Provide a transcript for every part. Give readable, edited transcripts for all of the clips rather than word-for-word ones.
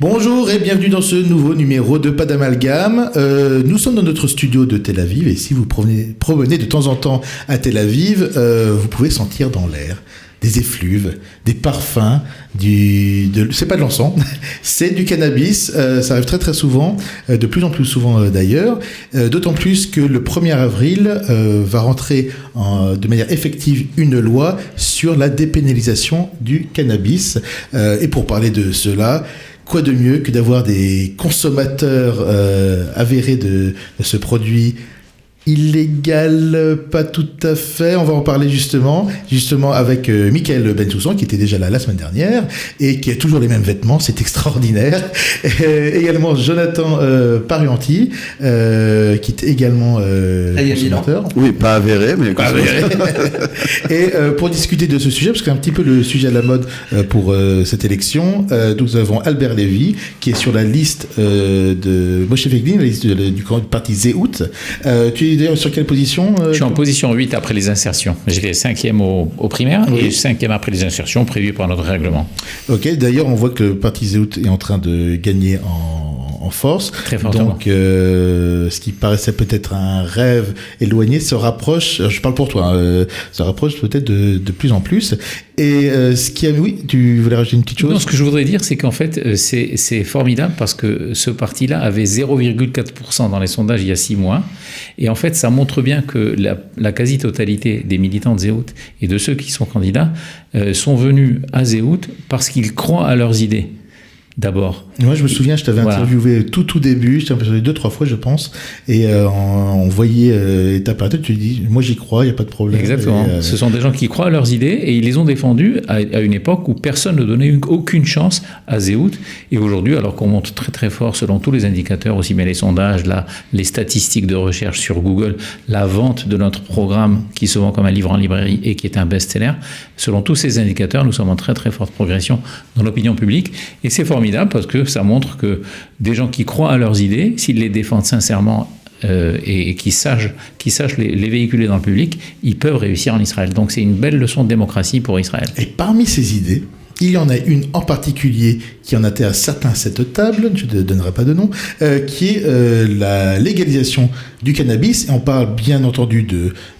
Bonjour et bienvenue dans ce nouveau numéro de Pas d'amalgame. Nous sommes dans notre studio de Tel Aviv et si vous promenez de temps en temps à Tel Aviv, vous pouvez sentir dans l'air des effluves, des parfums, c'est pas de l'encens, c'est du cannabis. Ça arrive très très souvent, de plus en plus souvent d'ailleurs, d'autant plus que le 1er avril va rentrer de manière effective une loi sur la dépénalisation du cannabis. Et pour parler de cela, quoi de mieux que d'avoir des consommateurs avérés de ce produit illégal, pas tout à fait. On va en parler justement avec Michael Bensoussan qui était déjà là la semaine dernière et qui a toujours les mêmes vêtements, c'est extraordinaire. Également Jonathan Parianti qui est également consommateur. Oui, pas avéré, mais pas avéré. Et pour discuter de ce sujet, parce que c'est un petit peu le sujet à la mode pour cette élection, nous avons Albert Lévy qui est sur la liste de Moshe Feiglin, la liste du parti Zehut. Tu es d'ailleurs sur quelle position Je suis en position 8 après les insertions. J'étais 5e au primaire et 5e après les insertions prévues par notre règlement. Ok, d'ailleurs on voit que le parti Zehut est en train de gagner en force. Très fortement. Donc ce qui paraissait peut-être un rêve éloigné se rapproche, je parle pour toi, se rapproche peut-être de plus en plus. Et oui, tu voulais rajouter une petite chose ? Non, ce que je voudrais dire, c'est qu'en fait, c'est formidable parce que ce parti-là avait 0,4% dans les sondages il y a 6 mois. Et en fait, ça montre bien que la quasi-totalité des militants de Zehut et de ceux qui sont candidats sont venus à Zehut parce qu'ils croient à leurs idées. D'abord. Moi, je me souviens, je t'avais interviewé tout début, je t'ai interviewé 2-3 fois, je pense, et on voyait étape par étape, tu dis, moi j'y crois, il n'y a pas de problème. Exactement. Ce sont des gens qui croient à leurs idées et ils les ont défendues à une époque où personne ne donnait aucune chance à Zehut. Et aujourd'hui, alors qu'on monte très très fort selon tous les indicateurs, aussi bien les sondages, les statistiques de recherche sur Google, la vente de notre programme qui se vend comme un livre en librairie et qui est un best-seller, selon tous ces indicateurs, nous sommes en très très forte progression dans l'opinion publique. Et c'est formidable parce que ça montre que des gens qui croient à leurs idées, s'ils les défendent sincèrement et qui sachent les véhiculer dans le public, ils peuvent réussir en Israël. Donc c'est une belle leçon de démocratie pour Israël. Et parmi ces idées, il y en a une en particulier qui en a été à certains à cette table, je ne donnerai pas de nom, qui est la légalisation du cannabis. Et on parle bien entendu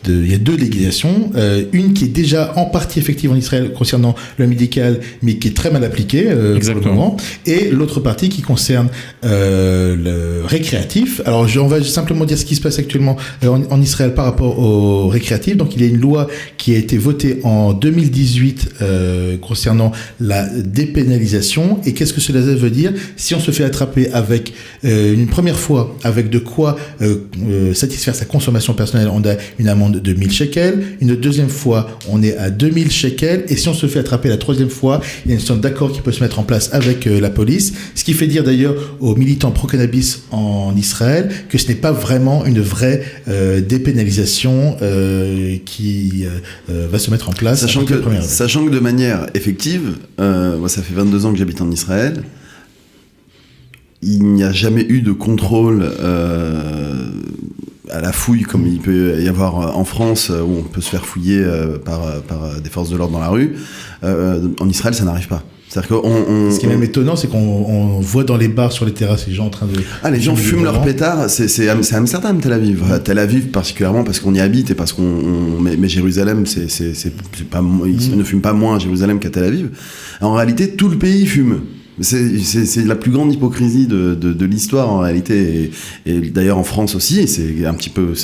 il y a 2 légalisations. Une qui est déjà en partie effective en Israël concernant le médical, mais qui est très mal appliquée pour le moment. Et l'autre partie qui concerne le récréatif. Alors on va simplement dire ce qui se passe actuellement en Israël par rapport au récréatif. Donc il y a une loi qui a été votée en 2018 concernant la dépénalisation. Et qu'est-ce que cela veut dire ? Si on se fait attraper avec une première fois avec de quoi satisfaire sa consommation personnelle, on a une amende de 1000 shekels. Une deuxième fois, on est à 2000 shekels. Et si on se fait attraper la troisième fois, il y a une sorte d'accord qui peut se mettre en place avec la police. Ce qui fait dire d'ailleurs aux militants pro-cannabis en Israël que ce n'est pas vraiment une vraie dépénalisation qui va se mettre en place. Sachant que de manière effective, moi ça fait 22 ans que j'habite en Israël, il n'y a jamais eu de contrôle à la fouille comme il peut y avoir en France où on peut se faire fouiller par des forces de l'ordre dans la rue. En Israël, ça n'arrive pas. C'est-à-dire Ce qui est même étonnant, c'est qu'on voit dans les bars, sur les terrasses, les gens en train de... les gens fument leur pétard, c'est Amsterdam, Tel Aviv. Tel Aviv particulièrement parce qu'on y habite et parce mais Jérusalem, c'est pas, ils ne fument pas moins à Jérusalem qu'à Tel Aviv. En réalité, tout le pays fume. C'est la plus grande hypocrisie de l'histoire en réalité et d'ailleurs en France aussi c'est un petit peu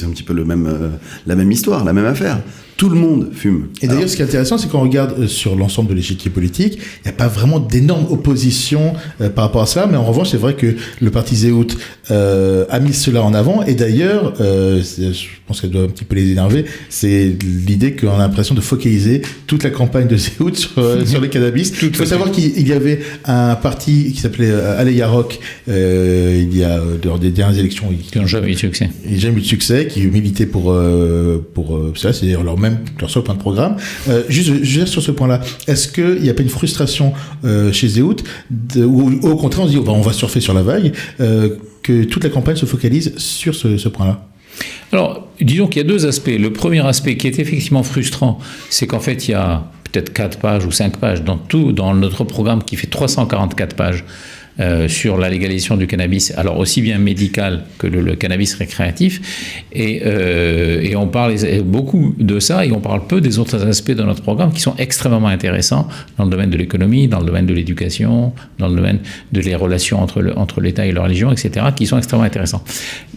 la même histoire, la même affaire. Tout le monde fume. Et d'ailleurs, ce qui est intéressant, c'est qu'on regarde sur l'ensemble de l'échiquier politique, il n'y a pas vraiment d'énorme opposition par rapport à cela, mais en revanche, c'est vrai que le parti Zehut a mis cela en avant, et d'ailleurs, je pense qu'elle doit un petit peu les énerver, c'est l'idée qu'on a l'impression de focaliser toute la campagne de Zehut sur les cannabis. Il faut savoir qu'il y avait un parti qui s'appelait Alei Yarok, il y a lors des dernières élections, qui n'ont jamais eu de succès. Ils n'ont jamais eu de succès, qui militaient pour ça, c'est d'ailleurs leur seul point de programme. Juste sur ce point-là, est-ce qu'il n'y a pas une frustration chez Zehut ou au contraire on se dit on va surfer sur la vague, que toute la campagne se focalise sur ce point-là? Alors, disons qu'il y a 2 aspects. Le premier aspect qui est effectivement frustrant, c'est qu'en fait, il y a peut-être 4 pages ou 5 pages dans notre programme qui fait 344 pages sur la légalisation du cannabis, alors aussi bien médical que le cannabis récréatif, et on parle beaucoup de ça, et on parle peu des autres aspects de notre programme qui sont extrêmement intéressants dans le domaine de l'économie, dans le domaine de l'éducation, dans le domaine de les relations entre l'État et la religion, etc., qui sont extrêmement intéressants.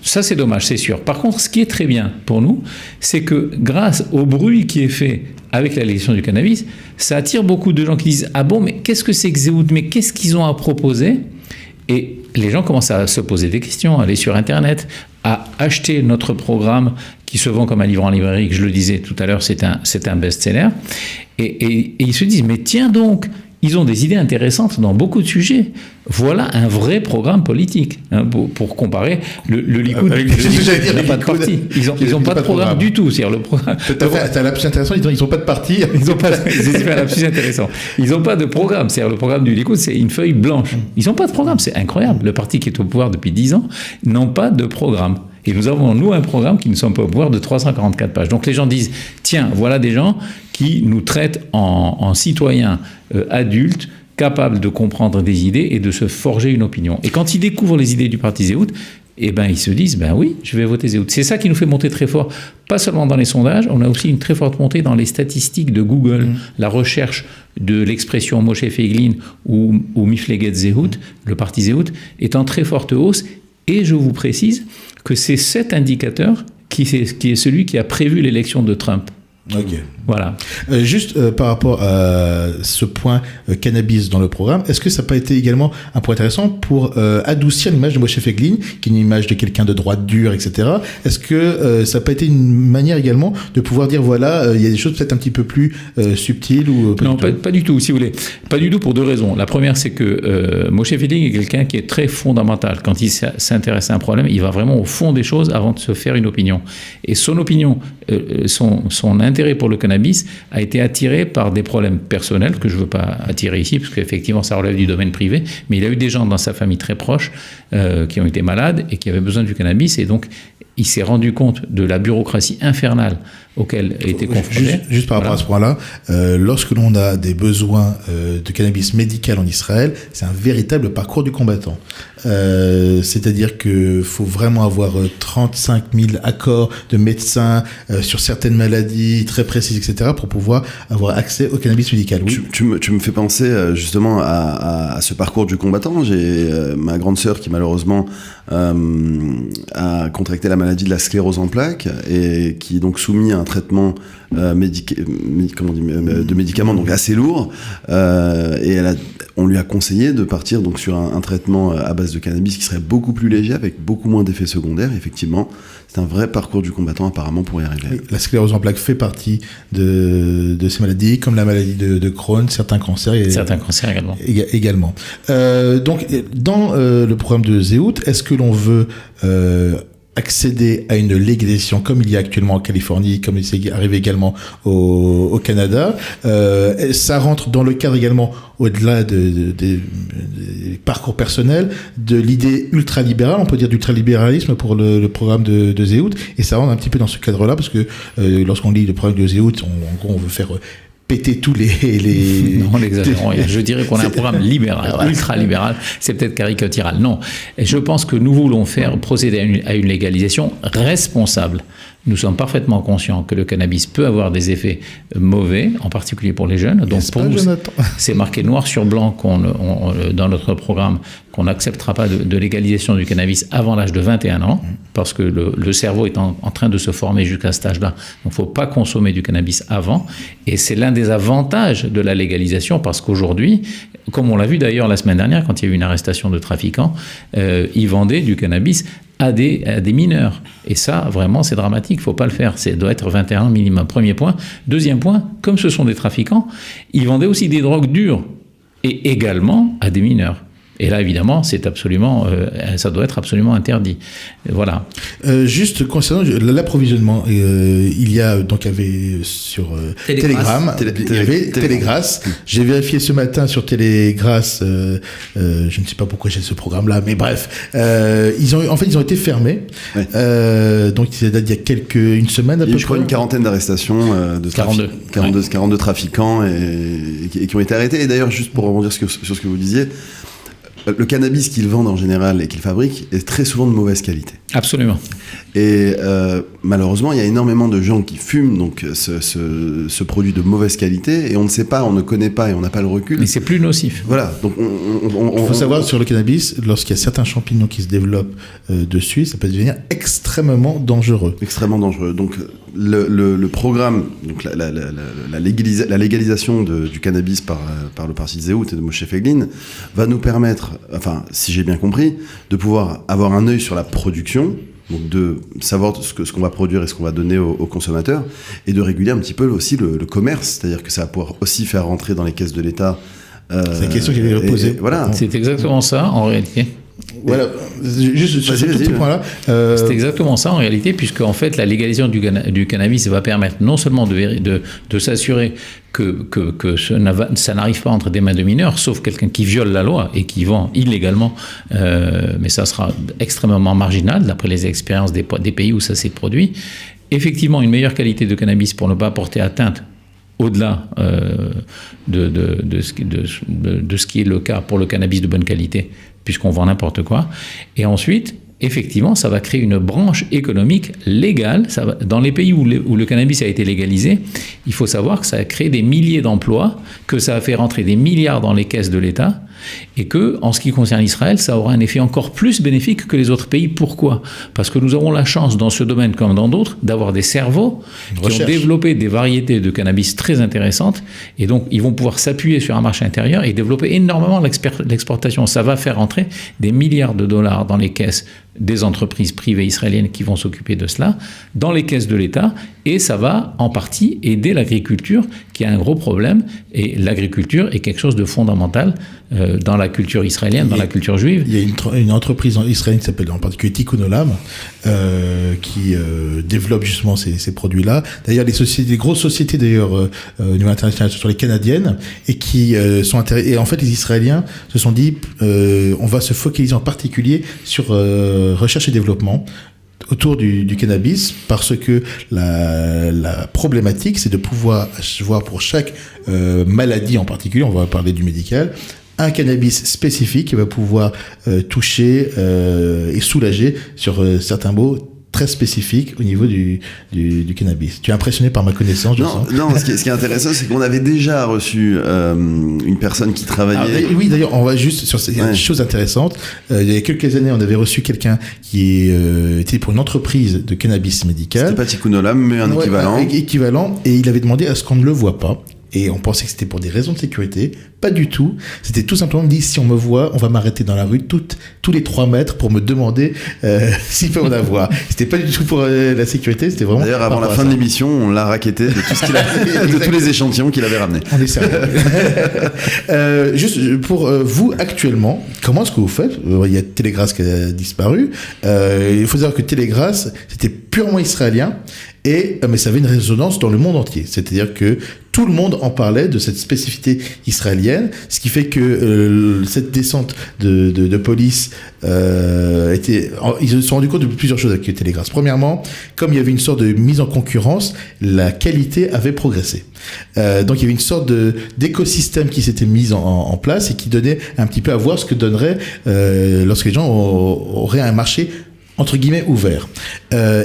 Ça, c'est dommage, c'est sûr. Par contre, ce qui est très bien pour nous, c'est que grâce au bruit qui est fait avec la légalisation du cannabis, ça attire beaucoup de gens qui disent « Ah bon, mais qu'est-ce que c'est que Zéhout ? Mais qu'est-ce qu'ils ont à proposer ?» Et les gens commencent à se poser des questions, à aller sur Internet, à acheter notre programme qui se vend comme un livre en librairie, que je le disais tout à l'heure, c'est un best-seller. Et ils se disent « Mais tiens donc !» Ils ont des idées intéressantes dans beaucoup de sujets. Voilà un vrai programme politique. Hein, pour comparer, le Likoud n'a pas de parti. Ils n'ont pas de programme du tout. C'est-à-dire le programme. C'est un lapsus intéressant. Ils n'ont pas de parti. Ils n'ont pas. C'est un lapsus intéressant. Ils n'ont pas de programme. C'est-à-dire le programme du Likoud, c'est une feuille blanche. Ils n'ont pas de programme. C'est incroyable. Le parti qui est au pouvoir depuis 10 ans n'a pas de programme. Et nous avons, nous, un programme qui ne sommes pas au pouvoir de 344 pages. Donc les gens disent, tiens, voilà des gens qui nous traitent en citoyens adultes, capables de comprendre des idées et de se forger une opinion. Et quand ils découvrent les idées du parti Zéhout, eh ben, ils se disent, ben oui, je vais voter Zéhout. C'est ça qui nous fait monter très fort, pas seulement dans les sondages, on a aussi une très forte montée dans les statistiques de Google. La recherche de l'expression Moshe Feiglin ou Mifleget Zéhout, le parti Zéhout, est en très forte hausse. Et je vous précise que c'est cet indicateur qui est celui qui a prévu l'élection de Trump. Ok. Voilà. Juste par rapport à ce point cannabis dans le programme, est-ce que ça n'a pas été également un point intéressant pour adoucir l'image de Moshe Feiglin, qui est une image de quelqu'un de droite dure, etc. Est-ce que ça n'a pas été une manière également de pouvoir dire, voilà, il y a des choses peut-être un petit peu plus subtiles ou Non, pas du tout, si vous voulez. Pas du tout pour deux raisons. La première, c'est que Moshe Feiglin est quelqu'un qui est très fondamental. Quand il s'intéresse à un problème, il va vraiment au fond des choses avant de se faire une opinion. Et son opinion, son intérêt pour le cannabis a été attiré par des problèmes personnels que je ne veux pas attirer ici, parce qu'effectivement, ça relève du domaine privé, mais il a eu des gens dans sa famille très proches qui ont été malades et qui avaient besoin du cannabis, et donc il s'est rendu compte de la bureaucratie infernale auquel était confronté. Juste par rapport à ce point-là, lorsque l'on a des besoins de cannabis médical en Israël, c'est un véritable parcours du combattant. C'est-à-dire qu'il faut vraiment avoir 35 000 accords de médecins sur certaines maladies très précises, etc., pour pouvoir avoir accès au cannabis médical. Oui. Tu me fais penser justement à ce parcours du combattant. J'ai ma grande sœur qui malheureusement a contracté la maladie de la sclérose en plaques et qui est donc soumis à un traitement de médicaments donc assez lourd, et on lui a conseillé de partir donc sur un traitement à base de cannabis qui serait beaucoup plus léger, avec beaucoup moins d'effets secondaires. Effectivement, c'est un vrai parcours du combattant apparemment pour y arriver. Oui, la sclérose en plaques fait partie de ces maladies, comme la maladie de Crohn, certains cancers également. Donc, dans le programme de Zéhout, est-ce que l'on veut accéder à une légalisation comme il y a actuellement en Californie, comme il s'est arrivé également au Canada? Ça rentre dans le cadre également, au-delà des parcours personnels, de l'idée ultralibérale, on peut dire d'ultralibéralisme pour le programme de Zéhout, et ça rentre un petit peu dans ce cadre-là, parce que lorsqu'on lit le programme de Zéhout, en gros on veut faire péter tous les... Non, l'exagérons. Je dirais qu'on a un programme libéral, ultra-libéral. C'est peut-être caricatural. Non. Et je pense que nous voulons procéder à une légalisation responsable. Nous sommes parfaitement conscients que le cannabis peut avoir des effets mauvais, en particulier pour les jeunes. Donc pour nous, c'est marqué noir sur blanc dans notre programme qu'on n'acceptera pas de légalisation du cannabis avant l'âge de 21 ans, parce que le cerveau est en train de se former jusqu'à cet âge-là. Donc il ne faut pas consommer du cannabis avant. Et c'est l'un des avantages de la légalisation, parce qu'aujourd'hui, comme on l'a vu d'ailleurs la semaine dernière, quand il y a eu une arrestation de trafiquants, ils vendaient du cannabis à des mineurs. Et ça, vraiment, c'est dramatique. Il ne faut pas le faire. Ça doit être 21 ans minimum. Premier point. Deuxième point, comme ce sont des trafiquants, ils vendaient aussi des drogues dures. Et également à des mineurs. Et là, évidemment, c'est absolument, ça doit être absolument interdit. Voilà. Juste concernant l'approvisionnement, il y a donc il y avait sur Telegram, il y avait Télégrâce. J'ai vérifié ce matin sur Télégrâce. Je ne sais pas pourquoi j'ai ce programme-là, mais bref, ils ont été fermés. Ouais. Donc ça date d'il y a une semaine à peu près. Je crois une quarantaine d'arrestations de 42 trafiquants et qui ont été arrêtés. Et d'ailleurs, juste pour rebondir sur ce que vous disiez. le cannabis qu'ils vendent en général et qu'ils fabriquent est très souvent de mauvaise qualité. Absolument. Et malheureusement, il y a énormément de gens qui fument donc ce produit de mauvaise qualité et on ne sait pas, on ne connaît pas et on n'a pas le recul. Mais c'est plus nocif. Voilà. Donc il faut savoir sur le cannabis, lorsqu'il y a certains champignons qui se développent dessus, ça peut devenir extrêmement dangereux. Extrêmement dangereux. Donc le programme, donc la légalisation du cannabis par le parti de Zehut et de Moshe Feiglin va nous permettre, enfin si j'ai bien compris, de pouvoir avoir un œil sur la production, donc de savoir ce qu'on va produire et ce qu'on va donner aux consommateurs, et de réguler un petit peu aussi le commerce, c'est-à-dire que ça va pouvoir aussi faire rentrer dans les caisses de l'État. C'est la question que j'allais poser. Voilà. C'est exactement ça en réalité. Voilà, juste sur ce petit point-là. C'est exactement ça en réalité, puisque en fait la légalisation du cannabis va permettre non seulement de s'assurer que ça n'arrive pas entre des mains de mineurs, sauf quelqu'un qui viole la loi et qui vend illégalement, mais ça sera extrêmement marginal d'après les expériences des pays où ça s'est produit. Effectivement, une meilleure qualité de cannabis pour ne pas porter atteinte au-delà de ce qui est le cas pour le cannabis de bonne qualité, puisqu'on vend n'importe quoi. Et ensuite, effectivement, ça va créer une branche économique légale. Dans les pays où le cannabis a été légalisé, il faut savoir que ça a créé des milliers d'emplois, que ça a fait rentrer des milliards dans les caisses de l'État, et que, en ce qui concerne Israël, ça aura un effet encore plus bénéfique que les autres pays. Pourquoi ? Parce que nous avons la chance, dans ce domaine comme dans d'autres, d'avoir des cerveaux qui ont développé des variétés de cannabis très intéressantes, et donc ils vont pouvoir s'appuyer sur un marché intérieur et développer énormément l'exportation. Ça va faire rentrer des milliards de dollars dans les caisses des entreprises privées israéliennes qui vont s'occuper de cela, dans les caisses de l'État, et ça va en partie aider l'agriculture, qui a un gros problème, et l'agriculture est quelque chose de fondamental dans la culture israélienne, dans la culture juive. Il y a une entreprise israélienne qui s'appelle en particulier Tikkun Olam, qui développe justement ces produits-là. D'ailleurs, les grosses sociétés d'ailleurs au niveau international, ce sont les canadiennes, et qui sont intéressées. Et en fait, les Israéliens se sont dit, on va se focaliser en particulier sur recherche et développement autour du cannabis, parce que la problématique, c'est de pouvoir voir pour chaque maladie en particulier, on va parler du médical, un cannabis spécifique qui va pouvoir toucher et soulager sur certains maux très spécifique au niveau du cannabis. Tu es impressionné par ma connaissance, je sens. Non, ce qui est intéressant, c'est qu'on avait déjà reçu une personne qui travaillait... oui, d'ailleurs, on va juste sur ces choses intéressantes. Il y a quelques années, on avait reçu quelqu'un qui était pour une entreprise de cannabis médical. C'était pas Tikkun Olam, mais un équivalent. Équivalent, et il avait demandé à ce qu'on ne le voit pas. Et on pensait que c'était pour des raisons de sécurité. Pas du tout. C'était tout simplement dit, si on me voit, on va m'arrêter dans la rue tous les 3 mètres pour me demander s'il peut en avoir. C'était pas du tout pour la sécurité, c'était vraiment... D'ailleurs, avant la fin de l'émission, on l'a racketté de tout ce qu'il a, de tous les échantillons qu'il avait ramenés. On est sérieux. Juste pour vous, actuellement, comment est-ce que vous faites ? Il y a Télégrasse qui a disparu. Il faut savoir que Télégrasse, c'était purement israélien. Mais ça avait une résonance dans le monde entier. C'est-à-dire que tout le monde en parlait de cette spécificité israélienne, ce qui fait que cette descente de police ils se sont rendus compte de plusieurs choses avec Télégrasse. Premièrement, comme il y avait une sorte de mise en concurrence, la qualité avait progressé. Donc il y avait une sorte d'écosystème qui s'était mis en place et qui donnait un petit peu à voir ce que donnerait lorsque les gens auraient un marché entre guillemets ouvert.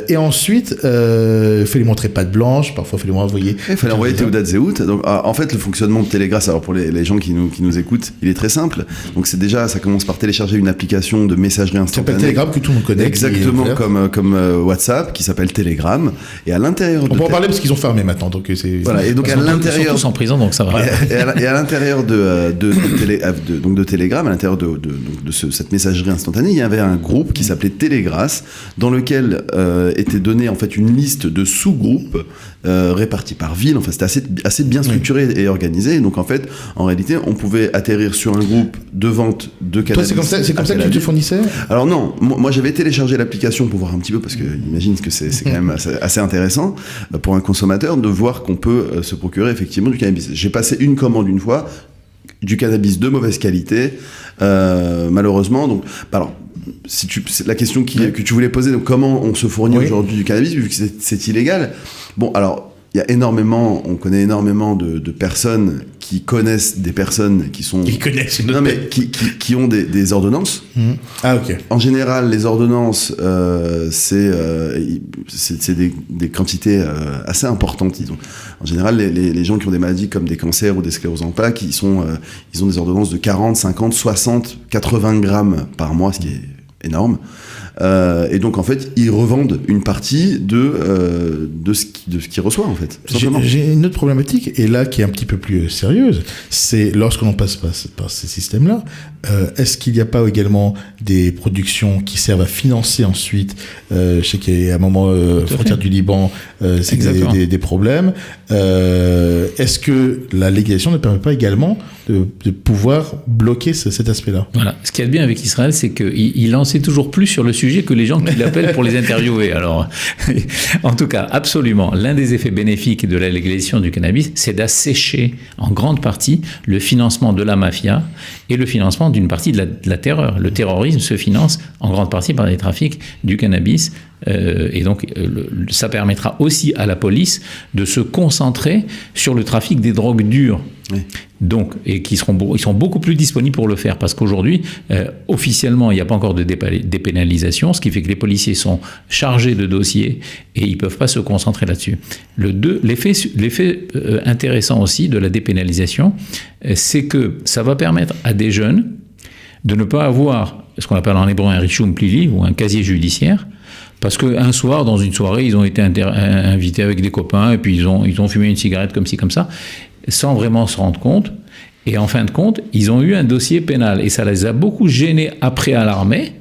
Et ensuite, il fallait montrer patte blanche, parfois il fallait envoyer... Il fallait envoyer Théodat Zehut. Donc, en fait, le fonctionnement de Télégrasse, alors pour les gens qui nous écoutent, il est très simple. Donc c'est déjà, ça commence par télécharger une application de messagerie instantanée. Ça s'appelle Telegram, que tout le monde connaît. Exactement comme WhatsApp, qui s'appelle Telegram. Et à l'intérieur on peut en parler parce qu'ils ont fermé maintenant. Donc c'est... Voilà, et donc à l'intérieur... Ils sont tous en prison, donc ça va. Et à l'intérieur de Telegram, à l'intérieur de cette messagerie instantanée, il y avait un groupe qui s'appelait Télégrasse, dans lequel était donnée en fait une liste de sous-groupes répartis par ville. Enfin, c'était assez bien structuré et organisé. Donc en fait, en réalité, on pouvait atterrir sur un groupe de vente de cannabis. Toi, c'est comme ça que tu te fournissais ? Alors non, moi j'avais téléchargé l'application pour voir un petit peu, parce que j'imagine que c'est quand même assez intéressant pour un consommateur de voir qu'on peut se procurer effectivement du cannabis. J'ai passé une commande une fois, du cannabis de mauvaise qualité, malheureusement. Donc, alors, c'est la question que tu voulais poser, donc comment on se fournit aujourd'hui du cannabis vu que c'est illégal. Bon, alors il y a on connaît énormément de personnes qui connaissent des personnes qui sont... Ils connaissent une autre... Non, mais qui ont des ordonnances. Ah, ok. En général, les ordonnances, c'est des quantités assez importantes, disons. En général, les gens qui ont des maladies comme des cancers ou des scléroses en plaques, ils ont des ordonnances de 40, 50, 60, 80 grammes par mois, ce qui est énorme. Et donc, en fait, ils revendent une partie de ce qu'ils reçoivent, en fait. J'ai une autre problématique, et là, qui est un petit peu plus sérieuse, c'est lorsqu'on passe par ces systèmes-là, est-ce qu'il n'y a pas également des productions qui servent à financer ensuite, je sais qu'il y a un moment, frontière du Liban, c'est des problèmes. Est-ce que la légalisation ne permet pas également de pouvoir bloquer cet aspect-là? Voilà. Ce qu'il y a de bien avec Israël, c'est qu'il en sait toujours plus sur le sujet que les gens qui l'appellent pour les interviewer. Alors, en tout cas, absolument, l'un des effets bénéfiques de la légalisation du cannabis, c'est d'assécher en grande partie le financement de la mafia et le financement d'une partie de la terreur. Le terrorisme se finance en grande partie par les trafics du cannabis. Et donc, ça permettra aussi à la police de se concentrer sur le trafic des drogues dures. Oui. Donc, et ils sont beaucoup plus disponibles pour le faire, parce qu'aujourd'hui, officiellement, il n'y a pas encore de dépénalisation, ce qui fait que les policiers sont chargés de dossiers et ils ne peuvent pas se concentrer là-dessus. L'effet intéressant aussi de la dépénalisation, c'est que ça va permettre à des jeunes de ne pas avoir ce qu'on appelle en hébreu un richum plili ou un casier judiciaire, parce qu'un soir, dans une soirée, ils ont été invités avec des copains et puis ils ont fumé une cigarette comme ci, comme ça, sans vraiment se rendre compte. Et en fin de compte, ils ont eu un dossier pénal. Et ça les a beaucoup gênés après à l'armée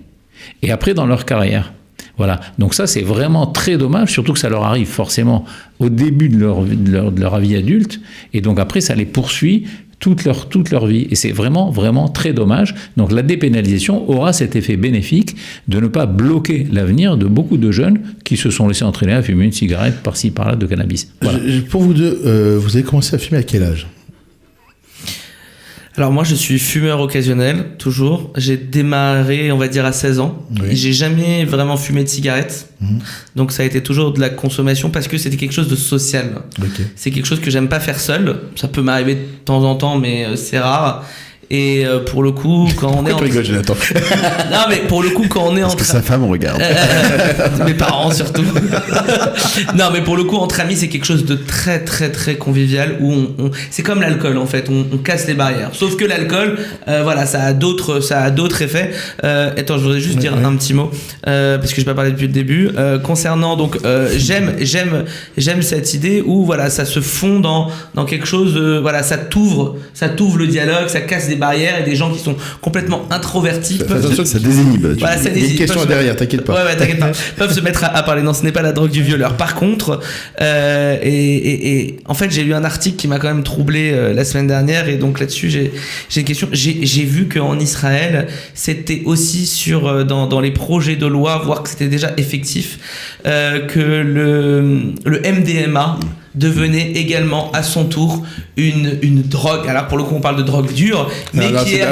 et après dans leur carrière. Voilà. Donc ça, c'est vraiment très dommage, surtout que ça leur arrive forcément au début de leur vie adulte. Et donc après, ça les poursuit toute leur vie. Et c'est vraiment, vraiment très dommage. Donc la dépénalisation aura cet effet bénéfique de ne pas bloquer l'avenir de beaucoup de jeunes qui se sont laissés entraîner à fumer une cigarette par-ci, par-là de cannabis. Voilà. Pour vous deux, vous avez commencé à fumer à quel âge ? Alors moi, je suis fumeur occasionnel, toujours. J'ai démarré, on va dire, à 16 ans. Oui. Et j'ai jamais vraiment fumé de cigarette. Donc ça a été toujours de la consommation parce que c'était quelque chose de social. Okay. C'est quelque chose que j'aime pas faire seul. Ça peut m'arriver de temps en temps, mais c'est rare. Et pour le coup, quand on est en... Rigole, Jonathan. Non, mais pour le coup, quand on est parce entre... que sa femme regarde. Mes parents, surtout. Non, mais pour le coup, entre amis, c'est quelque chose de très, très, très convivial où c'est comme l'alcool, en fait. On casse les barrières. Sauf que l'alcool, voilà, ça a d'autres effets. Attends, je voudrais juste dire un petit mot, parce que j'ai pas parlé depuis le début. Concernant, donc, j'aime cette idée où, voilà, ça se fond dans quelque chose, voilà, ça t'ouvre le dialogue, ça casse des barrières et des gens qui sont complètement introvertis ça désinhibe. Voilà, ça désinhibe. Il y a une question derrière, t'inquiète pas. Ouais, t'inquiète pas. Peuvent se mettre à parler. Non, ce n'est pas la drogue du violeur. Par contre, et en fait, j'ai lu un article qui m'a quand même troublé la semaine dernière, et donc là-dessus, j'ai une question. J'ai vu qu'en Israël, c'était aussi dans les projets de loi, voire que c'était déjà effectif, que le MDMA devenait également à son tour une drogue. Alors pour le coup on parle de drogue dure, mais qui est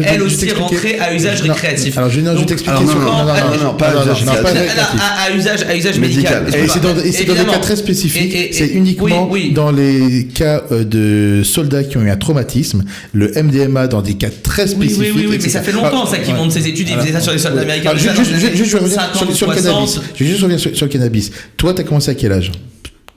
elle aussi rentrée à usage récréatif. Alors je vais t'expliquer. Non, pas à usage médical. Et c'est dans des cas très spécifiques. C'est uniquement dans les cas de soldats qui ont eu un traumatisme. Le MDMA dans des cas très spécifiques. Oui, mais ça fait longtemps ça qu'ils montent ces études. Ils faisaient ça sur les soldats américains. Je vais revenir sur le cannabis. Je vais juste revenir sur le cannabis. Toi, t'as commencé à quel âge ?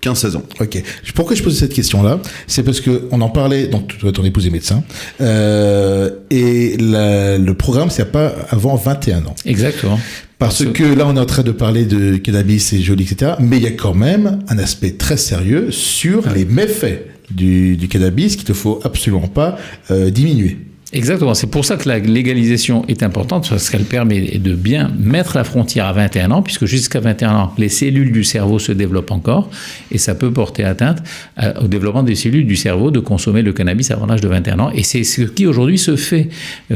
15-16 ans. Ok. Pourquoi je pose cette question-là ? C'est parce qu'on en parlait, donc ton épouse est médecin, et le programme, c'est pas avant 21 ans. Exactement. Parce que là, on est en train de parler de cannabis, c'est joli, etc. Mais il y a quand même un aspect très sérieux sur les méfaits du cannabis qu'il ne faut absolument pas diminuer. Exactement, c'est pour ça que la légalisation est importante, parce qu'elle permet de bien mettre la frontière à 21 ans, puisque jusqu'à 21 ans, les cellules du cerveau se développent encore, et ça peut porter atteinte au développement des cellules du cerveau de consommer le cannabis avant l'âge de 21 ans, et c'est ce qui aujourd'hui se fait.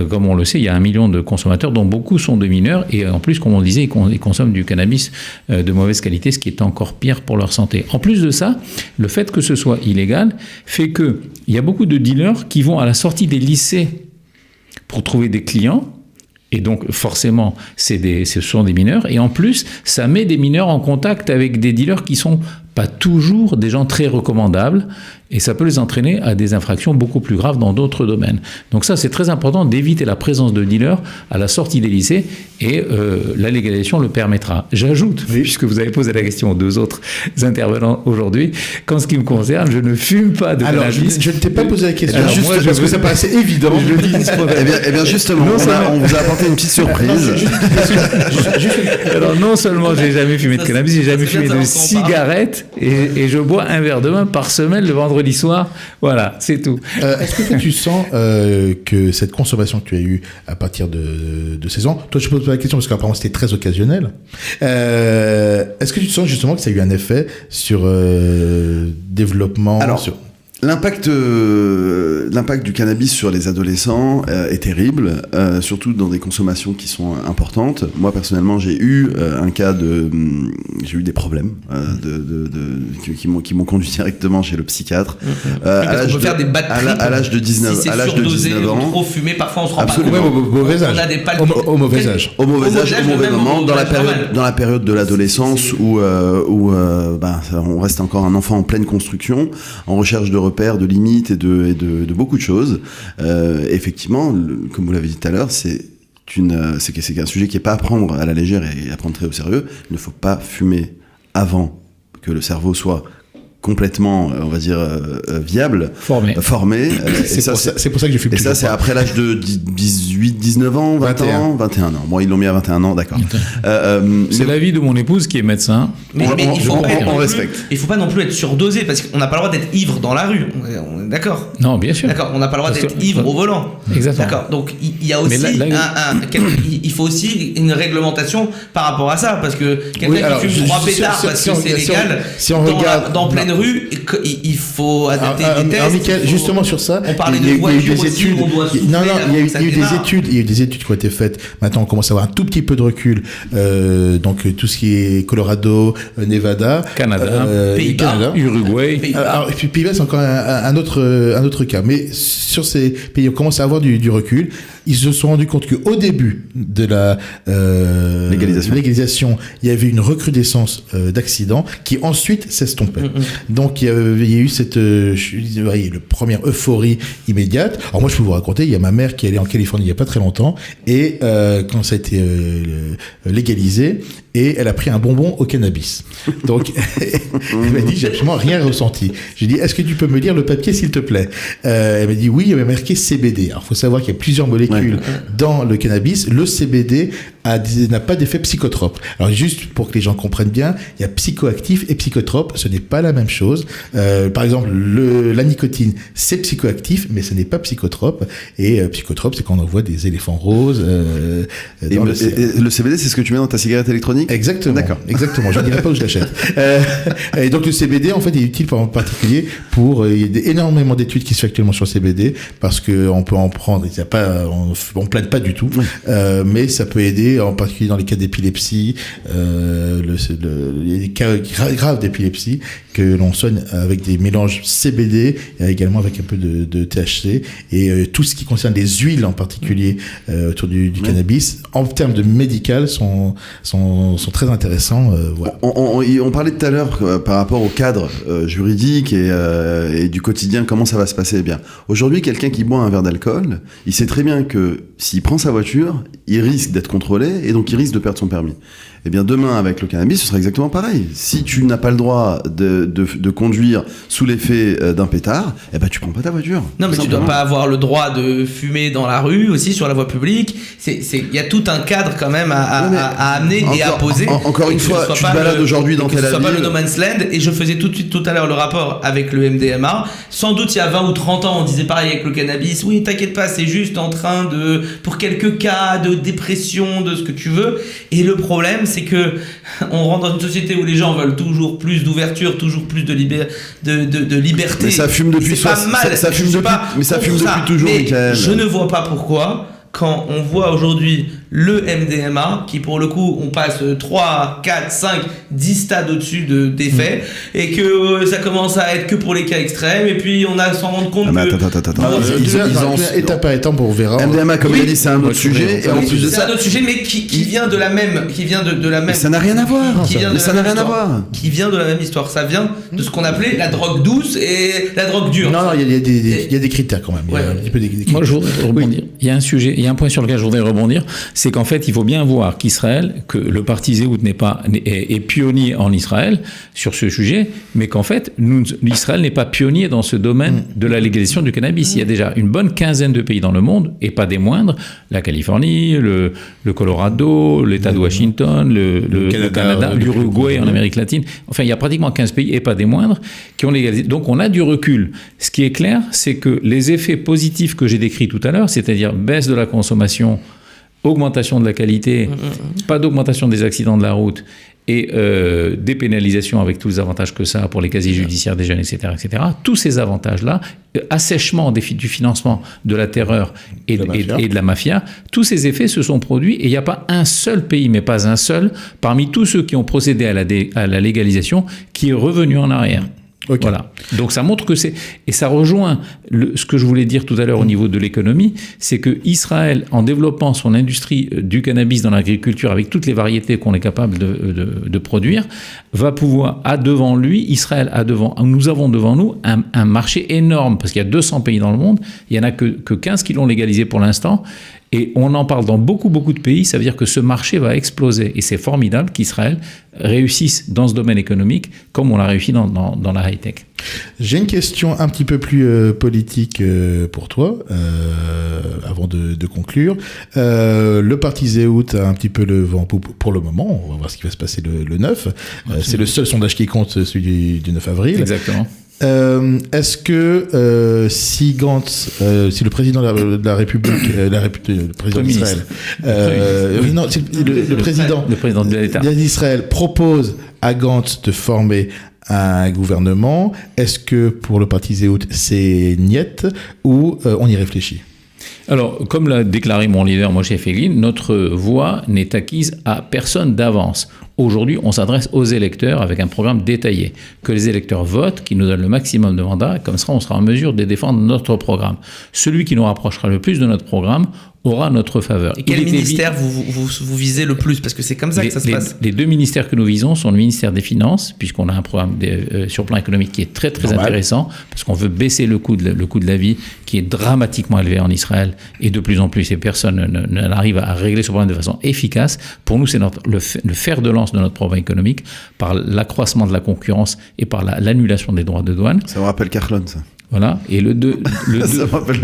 Comme on le sait, il y a 1 million de consommateurs, dont beaucoup sont des mineurs, et en plus, comme on le disait, ils consomment du cannabis de mauvaise qualité, ce qui est encore pire pour leur santé. En plus de ça, le fait que ce soit illégal fait qu'il y a beaucoup de dealers qui vont à la sortie des lycées pour trouver des clients, et donc forcément ce sont des mineurs, et en plus ça met des mineurs en contact avec des dealers qui sont pas toujours des gens très recommandables, et ça peut les entraîner à des infractions beaucoup plus graves dans d'autres domaines. Donc ça, c'est très important d'éviter la présence de dealers à la sortie des lycées, et la légalisation le permettra. J'ajoute, puisque vous avez posé la question aux deux autres intervenants aujourd'hui, qu'en ce qui me concerne, je ne fume pas de cannabis. Je ne t'ai pas posé la question, Alors, juste moi, parce que ça paraissait évident. Je le dis Eh bien justement, on vous a apporté une petite surprise. Alors non seulement j'ai jamais fumé de cannabis, j'ai jamais fumé de cigarette, et je bois un verre de vin par semaine le vendredi soir. Voilà, c'est tout. Est-ce que tu sens que cette consommation que tu as eue à partir de 16 ans, toi je pose pas la question parce qu'apparemment c'était très occasionnel, est-ce que tu sens justement que ça a eu un effet sur développement? Alors, l'impact du cannabis sur les adolescents est terrible, surtout dans des consommations qui sont importantes. Moi personnellement, j'ai eu j'ai eu des problèmes qui m'ont conduit directement chez le psychiatre. À l'âge de 19 si c'est à l'âge de 19 ans. Trop fumé, parfois on se rend Absolument. pas compte. Au mauvais âge. On a des Au mauvais âge. Au mauvais âge, au mauvais moment, dans la période de l'adolescence où on reste encore un enfant en pleine construction, en recherche de repères, de limites et de beaucoup de choses. Effectivement, comme vous l'avez dit tout à l'heure, c'est un sujet qui n'est pas à prendre à la légère et à prendre très au sérieux. Il ne faut pas fumer avant que le cerveau soit complètement, on va dire, viable, formé. C'est pour ça que je fume. Et ça, c'est après l'âge de 18, 19 ans, 21 ans. Bon, ils l'ont mis à 21 ans, d'accord. C'est l'avis de mon épouse qui est médecin. On respecte. Il faut pas non plus être surdosé, parce qu'on n'a pas le droit d'être ivre dans la rue. On est d'accord? Non, bien sûr. D'accord, on n'a pas le droit d'être ivre au volant. Exactement. D'accord, donc il y a aussi il faut aussi une réglementation par rapport à ça, parce que quelqu'un qui fume 3 pétards parce que c'est légal, dans pleine rue, il faut adapter des tests. Michael, justement sur ça, on parlait de voitures aussi, où on doit souffler. Il y a eu des études qui ont été faites. Maintenant, on commence à avoir un tout petit peu de recul. Donc tout ce qui est Colorado, Nevada, Canada, Pays-Bas, Uruguay. Et puis Pays-Bas, c'est encore un autre cas. Mais sur ces pays, on commence à avoir du recul. Ils se sont rendus compte qu'au début de la légalisation, il y avait une recrudescence d'accidents qui ensuite s'estompait. Donc il y a eu cette première euphorie immédiate. Alors moi je peux vous raconter, il y a ma mère qui est allée en Californie il n'y a pas très longtemps, et quand ça a été légalisé, et elle a pris un bonbon au cannabis. Donc elle m'a dit, j'ai absolument rien ressenti. J'ai dit, est-ce que tu peux me lire le papier s'il te plaît? Elle m'a dit oui, il y avait marqué CBD. Alors il faut savoir qu'il y a plusieurs molécules dans le cannabis. Le CBD n'a pas d'effet psychotrope. Alors juste pour que les gens comprennent bien, il y a psychoactif et psychotrope, ce n'est pas la même chose. Par exemple, la nicotine, c'est psychoactif, mais ce n'est pas psychotrope. Et psychotrope, c'est quand on voit des éléphants roses. Et le CBD, c'est ce que tu mets dans ta cigarette électronique? Exactement. D'accord. Exactement. Je ne dirais pas où je l'achète. Et donc le CBD, en fait, est utile en particulier pour. Il y a énormément d'études qui se font actuellement sur le CBD, parce que on peut en prendre. Il y a pas, on plaide pas du tout, mais ça peut aider, en particulier dans les cas d'épilepsie, les cas graves d'épilepsie que l'on soigne avec des mélanges CBD, et également avec un peu de THC, et tout ce qui concerne les huiles en particulier autour du cannabis, en termes de médical, sont très intéressants. Voilà. On parlait tout à l'heure par rapport au cadre juridique et du quotidien, comment ça va se passer. Eh bien, aujourd'hui, quelqu'un qui boit un verre d'alcool, il sait très bien que s'il prend sa voiture, il risque d'être contrôlé, et donc il risque de perdre son permis. Eh bien, demain, avec le cannabis, ce sera exactement pareil. Si tu n'as pas le droit de conduire sous l'effet d'un pétard, eh ben, tu prends pas ta voiture. Non, mais tu dois pas avoir le droit de fumer dans la rue, aussi sur la voie publique. Il y a tout un cadre quand même à amener et à poser. Encore une fois, tu te balades aujourd'hui dans Tel Aviv. Que ce soit pas le no man's land. Et je faisais tout à l'heure le rapport avec le MDMA. Sans doute, il y a 20 ou 30 ans, on disait pareil avec le cannabis. Oui, t'inquiète pas, c'est juste en train pour quelques cas de dépression, de ce que tu veux. Et le problème, c'est que on rentre dans une société où les gens veulent toujours plus d'ouverture, toujours plus de liberté. Mais ça fume depuis c'est pas mal. Ça fume depuis toujours, mais Michael. je ne vois pas pourquoi quand on voit aujourd'hui le MDMA, qui pour le coup, on passe 3, 4, 5, 10 stades au-dessus des faits, et que ça commence à être que pour les cas extrêmes, et puis on a s'en rendre compte que... Étape par étape, on verra. MDMA, comme il a dit, c'est un autre sujet. Et en plus de c'est ça, un autre sujet, mais qui vient de la même... ça n'a rien à voir. Ça n'a rien à voir. Qui vient de la même histoire. Ça vient de ce qu'on appelait la drogue douce et la drogue dure. Non, il y a des critères quand même. Il y a un petit peu des critères. Moi, je voudrais rebondir. Il y a un sujet, il y a un point sur lequel je voudrais rebondir, c'est qu'en fait, il faut bien voir qu'Israël, que le parti Zéhout est pionnier en Israël sur ce sujet, mais qu'en fait, l'Israël n'est pas pionnier dans ce domaine de la légalisation du cannabis. Il y a déjà une bonne quinzaine de pays dans le monde, et pas des moindres, la Californie, le Colorado, l'État de Washington, le Canada, l'Uruguay en Amérique latine. Enfin, il y a pratiquement 15 pays, et pas des moindres, qui ont légalisé. Donc, on a du recul. Ce qui est clair, c'est que les effets positifs que j'ai décrits tout à l'heure, c'est-à-dire baisse de la consommation, augmentation de la qualité, pas d'augmentation des accidents de la route et dépénalisation avec tous les avantages que ça a pour les casiers judiciaires des jeunes, etc., etc. Tous ces avantages-là, assèchement du financement de la terreur et de la mafia, tous ces effets se sont produits et il n'y a pas un seul pays, mais pas un seul, parmi tous ceux qui ont procédé à la légalisation, qui est revenu en arrière. Okay. Voilà. Donc ça montre que c'est... Et ça rejoint ce que je voulais dire tout à l'heure au niveau de l'économie, c'est que Israël, en développant son industrie du cannabis dans l'agriculture avec toutes les variétés qu'on est capable de produire, va pouvoir, nous avons devant nous un marché énorme, parce qu'il y a 200 pays dans le monde, il n'y en a que 15 qui l'ont légalisé pour l'instant, et on en parle dans beaucoup de pays, ça veut dire que ce marché va exploser. Et c'est formidable qu'Israël réussisse dans ce domaine économique comme on l'a réussi dans la high-tech. J'ai une question un petit peu plus politique pour toi, avant de conclure. Le parti Zéhout a un petit peu le vent pour le moment. On va voir ce qui va se passer le 9. C'est le seul sondage qui compte, celui du 9 avril. Exactement. Est-ce que si Gantz, si le président de la République, le président d'Israël, le président de l'État d'Israël propose à Gantz de former un gouvernement, est-ce que pour le parti Zéhout c'est niet ou on y réfléchit? Alors, comme l'a déclaré mon leader Moshe Feiglin, notre voix n'est acquise à personne d'avance. Aujourd'hui, on s'adresse aux électeurs avec un programme détaillé. Que les électeurs votent, qui nous donnent le maximum de mandats, comme ça on sera en mesure de défendre notre programme. Celui qui nous rapprochera le plus de notre programme aura notre faveur. Et quel ministère vous visez le plus? Parce que c'est comme ça que ça se passe. Les deux ministères que nous visons sont le ministère des Finances, puisqu'on a un programme sur le plan économique qui est très intéressant, parce qu'on veut baisser le coût de la vie, qui est dramatiquement élevé en Israël, et de plus en plus, et personne n'arrive à régler ce problème de façon efficace. Pour nous, c'est le fer de lance de notre programme économique, par l'accroissement de la concurrence et par l'annulation des droits de douane. Ça me rappelle Carlon, ça. Voilà. Et le 2. Ça m'appelle.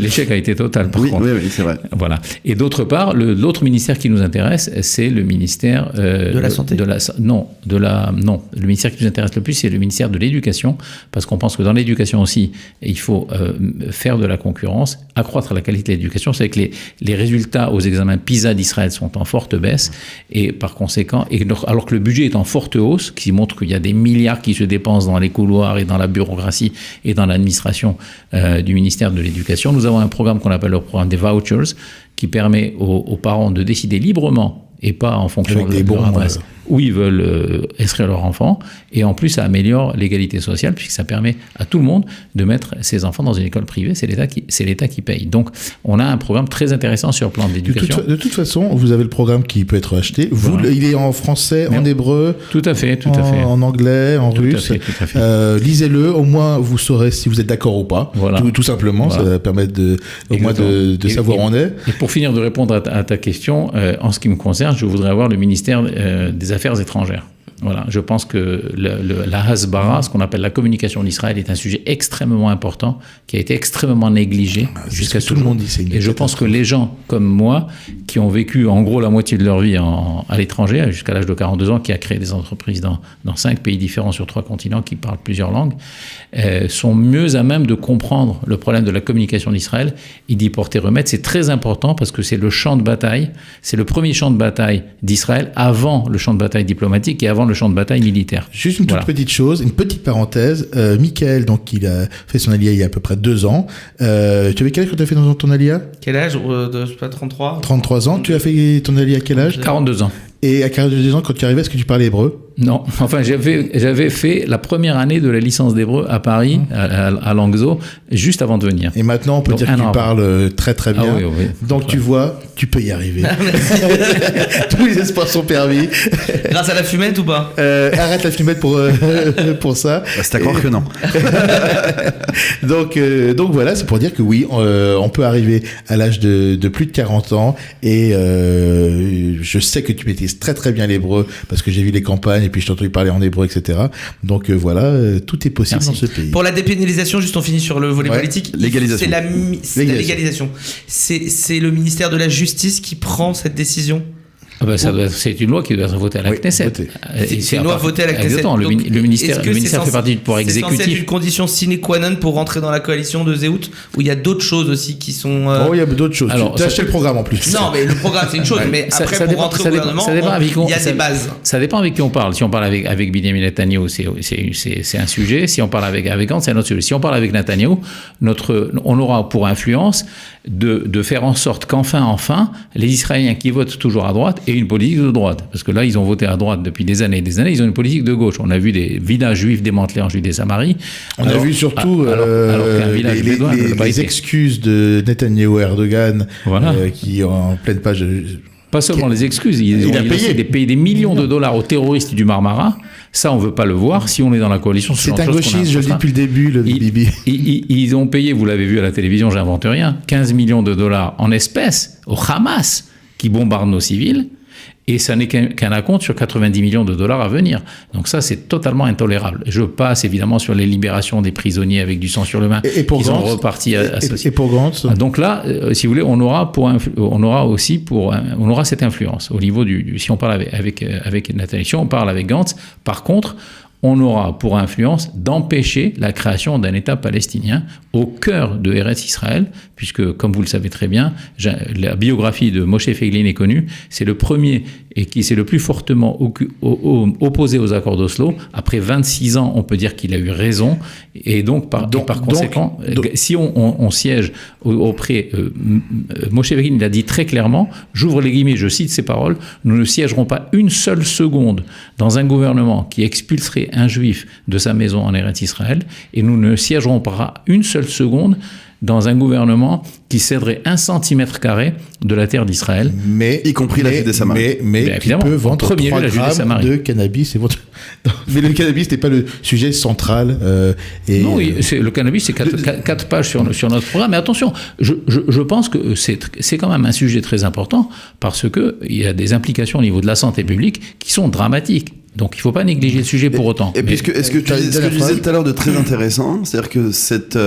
L'échec a été total, par contre. Oui, c'est vrai. Voilà. Et d'autre part, l'autre ministère qui nous intéresse, c'est le ministère. De la Santé. Non. Le ministère qui nous intéresse le plus, c'est le ministère de l'Éducation, parce qu'on pense que dans l'éducation aussi, il faut faire de la concurrence, accroître la qualité de l'éducation. C'est que les résultats aux examens PISA d'Israël sont en forte baisse, et par conséquent, alors que le budget est en forte hausse, qui montre qu'il y a des milliards qui se dépensent dans les couloirs et dans la bureaucratie et dans l'administration du ministère de l'Éducation. Nous avons un programme qu'on appelle le programme des vouchers, qui permet aux parents de décider librement et pas en fonction de leur adresse où ils veulent inscrire leur enfant. Et en plus, ça améliore l'égalité sociale, puisque ça permet à tout le monde de mettre ses enfants dans une école privée. C'est l'État qui paye. Donc, on a un programme très intéressant sur le plan de l'éducation. De toute façon, vous avez le programme qui peut être acheté. Il est en français, en hébreu, tout à fait. En anglais, en russe. Tout à fait. Lisez-le, au moins vous saurez si vous êtes d'accord ou pas. Voilà. Tout simplement, ça va permettre au moins de savoir où on est. Et pour finir de répondre à ta question, en ce qui me concerne, je voudrais avoir le ministère des Affaires étrangères. Voilà, je pense que la hasbara, ce qu'on appelle la communication d'Israël, est un sujet extrêmement important, qui a été extrêmement négligé jusqu'à ce jour. Tout le monde dit. Et je pense que les gens comme moi, qui ont vécu en gros la moitié de leur vie à l'étranger, jusqu'à l'âge de 42 ans, qui a créé des entreprises dans 5 pays différents sur 3 continents, qui parlent plusieurs langues, sont mieux à même de comprendre le problème de la communication d'Israël et d'y porter remède. C'est très important parce que c'est le champ de bataille, c'est le premier champ de bataille d'Israël avant le champ de bataille diplomatique et avant le champ de bataille militaire. Juste une toute petite chose, une petite parenthèse. Michael, donc, il a fait son alia il y a à peu près 2 ans. Tu avais quel âge quand tu as fait ton alia? Quel âge? Je sais pas, 33? 33 ans. Tu as fait ton alia à quel âge? 42 ans. Et à 42 ans, quand tu arrivais, est-ce que tu parlais hébreu? Non, enfin j'avais fait la première année de la licence d'hébreu à Paris, à Langso, juste avant de venir. Et maintenant, on peut Donc, dire que tu parles très très bien. Ah oui. Donc tu vois, tu peux y arriver. Tous les espoirs sont permis. Grâce à la fumette ou pas? Arrête la fumette pour ça. C'est à croire que non. Donc voilà, c'est pour dire que oui, on peut arriver à l'âge de plus de 40 ans. Et je sais que tu maîtrises très très bien l'hébreu parce que j'ai vu les campagnes et puis je t'ai entendu parler en hébreu, etc. Donc voilà, tout est possible dans ce pays. Pour la dépénalisation, juste on finit sur le volet politique. Légalisation. C'est la légalisation. C'est le ministère de la Justice qui prend cette décision. C'est une loi qui doit être votée à la Knesset. C'est une loi votée à la Knesset. Exactement. Le ministère fait partie du pouvoir exécutif. C'est censé être une condition sine qua non pour rentrer dans la coalition de Zehut, où il y a d'autres choses aussi qui sont... il y a d'autres choses. Tu as acheté le programme en plus. Non, mais le programme c'est une chose, mais après pour rentrer au gouvernement, il y a des bases. Ça dépend avec qui on parle. Si on parle avec Benjamin Netanyahu, c'est un sujet. Si on parle avec Gantz, c'est un autre sujet. Si on parle avec Netanyahu, on aura pour influence de faire en sorte qu'enfin, les Israéliens qui votent toujours à droite aient une politique de droite. Parce que là, ils ont voté à droite depuis des années et des années, ils ont une politique de gauche. On a vu des villages juifs démantelés en Judée-Samarie. On a vu surtout les excuses de Netanyahou et Erdogan qui en pleine page... Pas seulement les excuses, ils ont payé des millions de dollars aux terroristes du Marmara. Ça, on ne veut pas le voir. Si on est dans la coalition, c'est un gauchiste, je le dis depuis le début, le Bibi. Ils ont payé, vous l'avez vu à la télévision, j'invente rien, 15 millions de dollars en espèces au Hamas qui bombarde nos civils. Et ça n'est qu'un acompte sur 90 millions de dollars à venir. Donc ça, c'est totalement intolérable. Je passe évidemment sur les libérations des prisonniers avec du sang sur le main. Et pour Ils sont repartis et pour Gantz. Donc là, si vous voulez, on aura cette influence au niveau si on parle avec Nathalie, si on parle avec Gantz. Par contre, on aura pour influence d'empêcher la création d'un État palestinien au cœur de Eretz Israël, puisque, comme vous le savez très bien, la biographie de Moshe Feiglin est connue, c'est le premier et qui s'est le plus fortement opposé aux accords d'Oslo. Après 26 ans, on peut dire qu'il a eu raison, et donc par conséquent, si on siège auprès... Moshe Feiglin l'a dit très clairement, j'ouvre les guillemets, je cite ses paroles, nous ne siégerons pas une seule seconde dans un gouvernement qui expulserait un juif de sa maison en Eretz Israël, et nous ne siégerons pas une seule seconde dans un gouvernement qui céderait 1 cm² de la terre d'Israël, y compris la Judée-Samarie. Mais qui peut vendre 3 grammes de cannabis. Mais le cannabis n'est pas le sujet central. Non, le cannabis, c'est 4 pages sur notre programme. Mais attention, je pense que c'est quand même un sujet très important parce qu'il y a des implications au niveau de la santé publique qui sont dramatiques. Donc il ne faut pas négliger le sujet pour autant. Et puis ce que tu disais tout à l'heure de très intéressant, c'est-à-dire que cette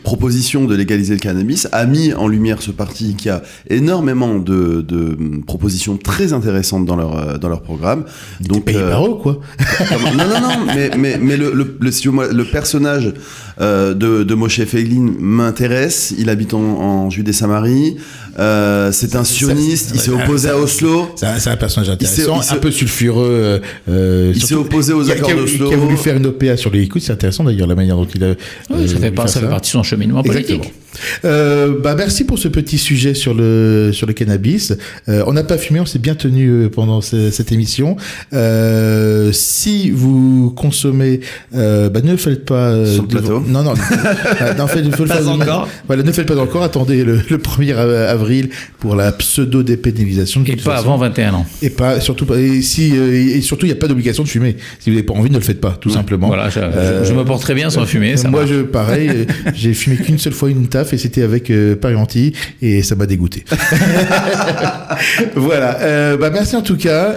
proposition de légaliser le cannabis a mis en lumière ce parti qui a énormément de propositions très intéressantes dans leur programme. Donc pays paro, quoi. Non, mais le personnage de Moshe Feiglin m'intéresse. Il habite en Judée-Samarie. C'est un sioniste. Il s'est opposé à Oslo. C'est un personnage intéressant, un peu sulfureux. Il s'est opposé aux accords d'Oslo. Qui a voulu faire une OPA sur les écoutes. C'est intéressant d'ailleurs la manière dont il a. Ça fait partie de son cheminement politique. Merci pour ce petit sujet sur le cannabis. On n'a pas fumé, on s'est bien tenu pendant cette émission. Si vous consommez, ne le faites pas sur le plateau. Non, ne faites pas encore. Attendez le 1er avril pour la pseudo dépénalisation. Et pas avant 21 ans. Et pas surtout pas. Et surtout, il n'y a pas d'obligation de fumer. Si vous n'avez pas envie, ne le faites pas, tout simplement. Voilà, je me porte très bien sans fumer. Moi, pareil, j'ai fumé qu'une seule fois une taf et c'était avec Parianti et ça m'a dégoûté. Voilà. Merci en tout cas.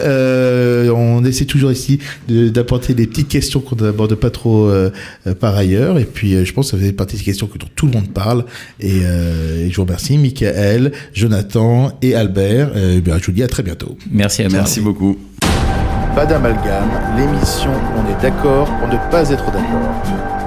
On essaie toujours ici d'apporter des petites questions qu'on n'aborde pas trop par ailleurs. Et puis, je pense que ça fait partie des questions dont tout le monde parle. Et je vous remercie, Michael, Jonathan et Albert. Je vous dis à très bientôt. Merci à toi. Merci beaucoup. Pas d'amalgame, l'émission On est d'accord pour ne pas être d'accord.